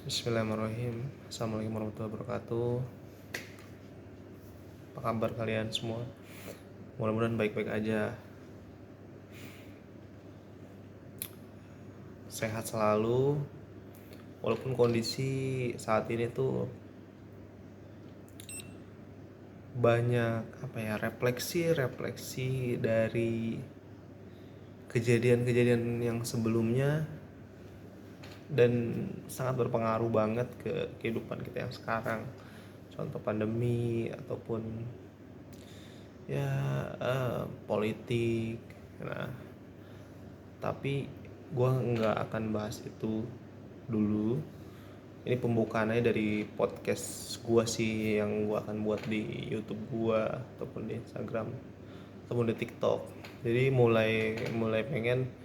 Bismillahirrahmanirrahim. Assalamualaikum warahmatullahi wabarakatuh. Apa kabar kalian semua? Mudah-mudahan baik-baik aja. Sehat selalu. Walaupun kondisi saat ini tuh banyak refleksi dari kejadian-kejadian yang sebelumnya dan sangat berpengaruh banget ke kehidupan kita yang sekarang. Contoh pandemi ataupun ya politik. Nah, tapi gue nggak akan bahas itu dulu. Ini pembukaannya dari podcast gue sih yang gue akan buat di YouTube gue ataupun di Instagram ataupun di TikTok. Jadi mulai pengen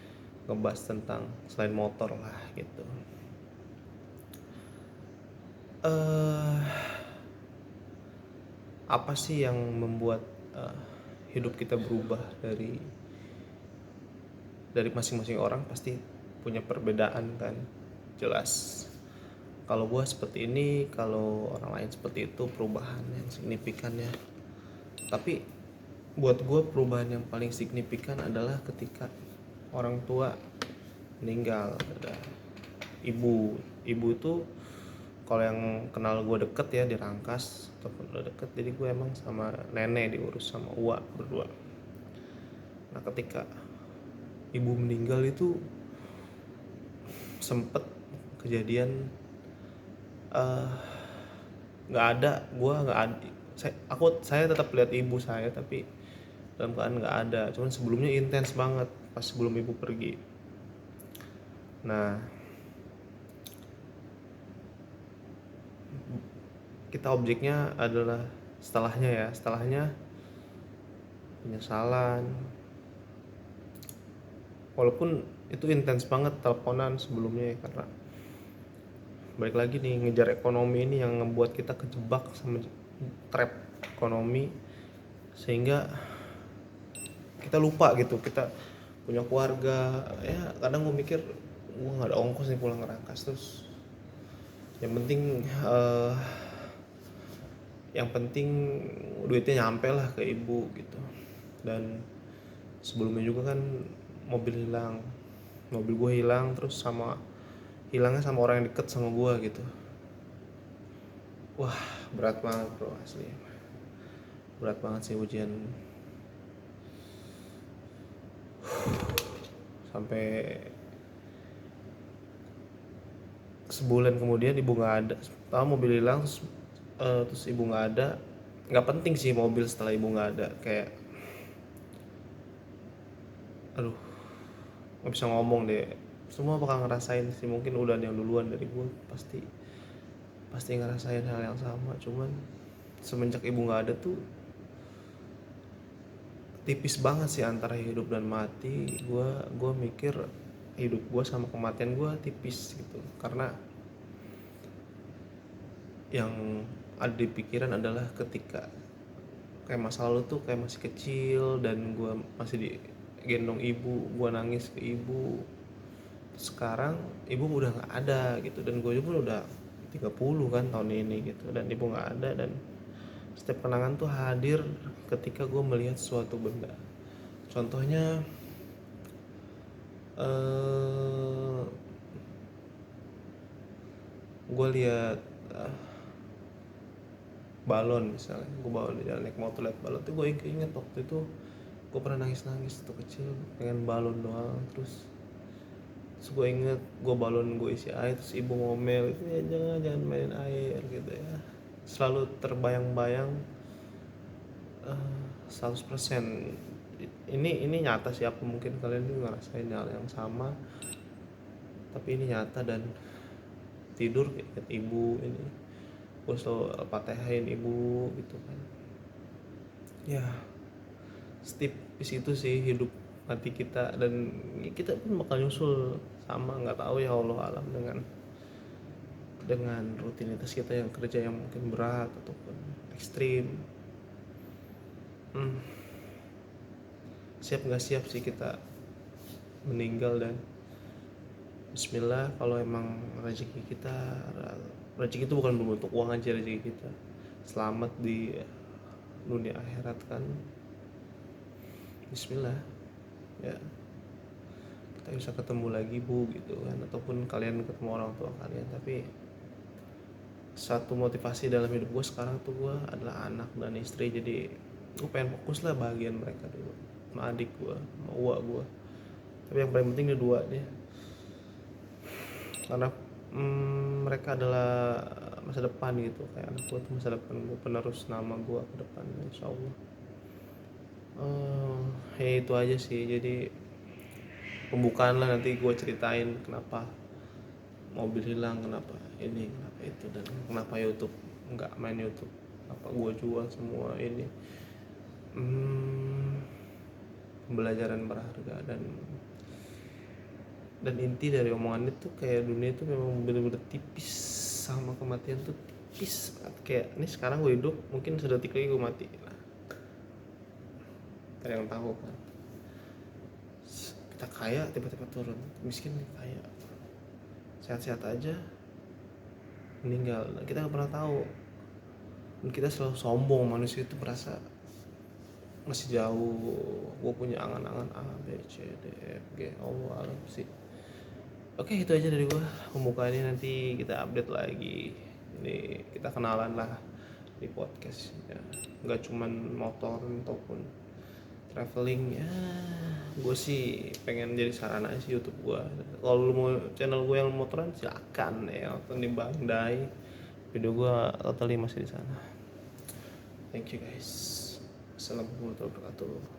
ngebahas tentang selain motor lah gitu. Apa sih yang membuat hidup kita berubah dari masing-masing orang? Pasti punya perbedaan kan, jelas. Kalau gue seperti ini, kalau orang lain seperti itu, perubahan yang signifikan ya. Tapi buat gue perubahan yang paling signifikan adalah ketika orang tua meninggal. Ada ibu tuh kalau yang kenal gue deket ya di Rangkas ataupun udah deket, jadi gue emang sama nenek diurus sama uak berdua. Nah ketika ibu meninggal itu sempet kejadian nggak ada, saya tetap lihat ibu saya tapi dalam keadaan nggak ada. Cuman sebelumnya intens banget pas sebelum ibu pergi. Nah kita objeknya adalah setelahnya penyesalan. Walaupun itu intens banget teleponan sebelumnya ya, karena balik lagi nih ngejar ekonomi ini yang ngebuat kita kejebak sama trap ekonomi, sehingga kita lupa gitu kita punya keluarga. Ya kadang gue mikir gue nggak ada ongkos nih pulang ke Rangkas, terus yang penting duitnya nyampe lah ke ibu gitu. Dan sebelumnya juga kan mobil gue hilang, terus hilangnya sama orang yang deket sama gue gitu. Wah berat banget bro, asli berat banget sih ujian. Sampai sebulan kemudian ibu nggak ada. Tahu mobil hilang, terus ibu nggak ada. Nggak penting sih mobil setelah ibu nggak ada, kayak aduh nggak bisa ngomong deh. Semua bakal ngerasain sih, mungkin udah ada yang duluan dari gue, pasti ngerasain hal yang sama. Cuman semenjak ibu nggak ada tuh tipis banget sih antara hidup dan mati. Gue mikir hidup gue sama kematian gue tipis gitu, karena yang ada di pikiran adalah ketika kayak masa lalu tuh kayak masih kecil dan gue masih digendong ibu, gue nangis ke ibu. Sekarang ibu udah nggak ada gitu, dan gue pun udah 30 kan tahun ini gitu, dan ibu nggak ada. Dan setiap kenangan tuh hadir ketika gue melihat suatu benda. Contohnya gue lihat balon misalnya, gue bawa di jalan naik motor lihat balon tuh gue inget waktu itu gue pernah nangis waktu kecil pengen balon doang. Terus gue inget balon gue isi air, terus ibu ngomel itu ya jangan mainin air gitu ya. Selalu terbayang-bayang 100%. Ini nyata, siapa mungkin kalian juga ngerasain hal yang sama, tapi ini nyata. Dan tidur inget ibu, ini gue selalu patehin ibu gitu kan ya. Tipis itu sih hidup mati kita, dan kita pun bakal nyusul sama, nggak tahu ya, Allah alam, dengan rutinitas kita yang kerja yang mungkin berat ataupun ekstrim. Siap nggak siap sih kita meninggal, dan Bismillah. Kalau emang rezeki itu bukan berbentuk uang aja, rezeki kita selamat di dunia akhirat kan. Bismillah ya, kita bisa ketemu lagi bu gitu kan, ataupun kalian ketemu orang tua kalian. Tapi satu motivasi dalam hidup gue sekarang tuh gue adalah anak dan istri. Jadi gue pengen fokus lah bahagian mereka dulu, sama adik gue, sama uak gue. Tapi yang paling penting dia dua nih, karena mereka adalah masa depan gitu. Kayak anak gue tuh masa depan gue, penerus nama gue ke depan insya Allah. Ya itu aja sih. Jadi pembukaan lah, nanti gue ceritain kenapa mobil hilang, kenapa ini, kenapa itu, dan kenapa YouTube nggak main YouTube, kenapa gue jual semua ini. Pembelajaran berharga. Dan inti dari omongan itu kayak dunia itu memang bener-bener tipis, sama kematian tuh tipis banget. Kayak ini sekarang gue hidup, mungkin sedetik lagi gue mati. Nah, ada yang tahu kan, kita kaya tiba-tiba turun, miskin kaya, sehat-sehat aja meninggal. Nah, kita nggak pernah tahu. Dan kita selalu sombong, manusia itu merasa masih jauh. Gue punya angan-angan A B C D F G, Allah alam sih. Oke, itu aja dari gue pembukaannya. Nanti kita update lagi. Ini kita kenalan lah di podcast ya. Nggak cuman motor ataupun traveling ya. Gue sih pengen jadi sarana sih YouTube gue. Kalau lu mau channel gue yang motoran silakan ya, nonton di Bandai. Video gue totally masih di sana. Thank you guys. Assalamualaikum warahmatullahi wabarakatuh.